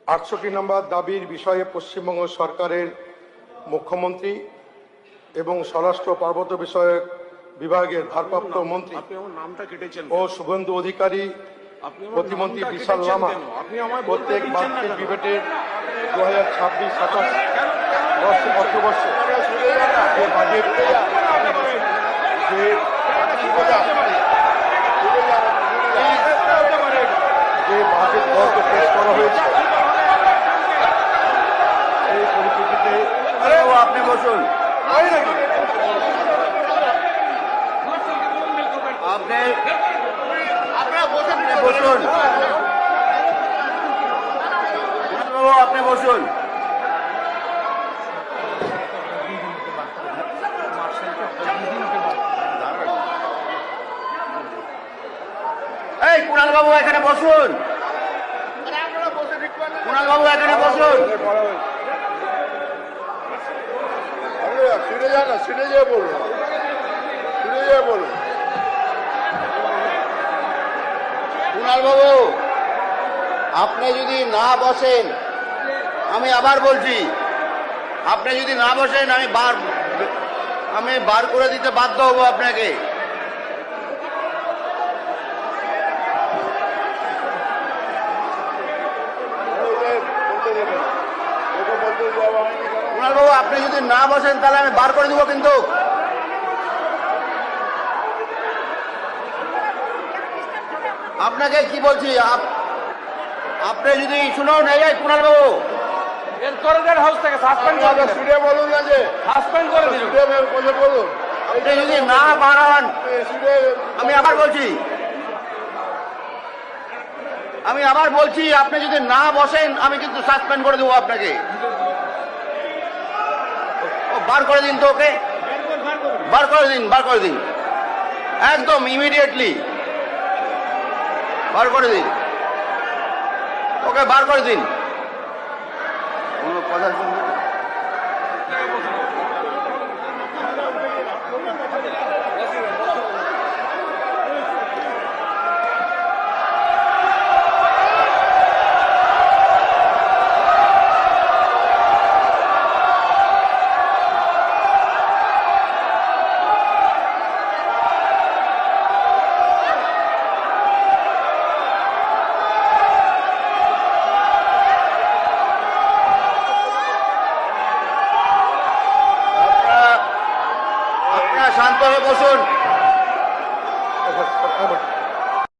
68 নম্বর দাবির বিষয়ে পশ্চিমবঙ্গ সরকারের মুখ্যমন্ত্রী এবং স্বরাষ্ট্র পার্বত্য বিষয়ক বিভাগের ভারপ্রাপ্ত মন্ত্রী ও শুভেন্দু অধিকারী, প্রতিমন্ত্রী বিশাল লামা প্রত্যেক বাজেট ডিবেটের 2026-27 অর্থবর্ষে যে বাজেট গত পেশ করা হয়েছে এই পরিপ্রেক্ষিতে আপনি বসুন। বসুন, আপনি বসুন। এই কুণাল বাবু এখানে বসুন। কুণাল বাবু এখানে বসুন। শুনে যান না, শুনে যেয়ে বলুন, শুনে যেয়ে বলুন। কুণাল বাবু, আপনি যদি না বসেন, আমি আবার বলছি, আপনি যদি না বসেন আমি বার করে দিতে বাধ্য হব আপনাকে। কুণাল বাবু, আপনি যদি না বসেন তাহলে আমি বার করে দিব কিন্তু। আপনাকে কি বলছি, আপনি যদি শুনুন, এই কুণাল বাবু, হাউস থেকে সাসপেন্ড করে শুনে বলুন না যে সাসপেন্ড করে দিন। বলুন, আপনি যদি না বাড়ান, আমি আবার বলছি, আপনি যদি না বসেন আমি কিন্তু সাসপেন্ড করে দেবো আপনাকে। বার করে দিন তো ওকে, বার করে দিন একদম ইমিডিয়েটলি বার করে দিন ওকে, বার করে দিন। কোনো কথা শুনবেন? শান্ত হয়ে বসুন।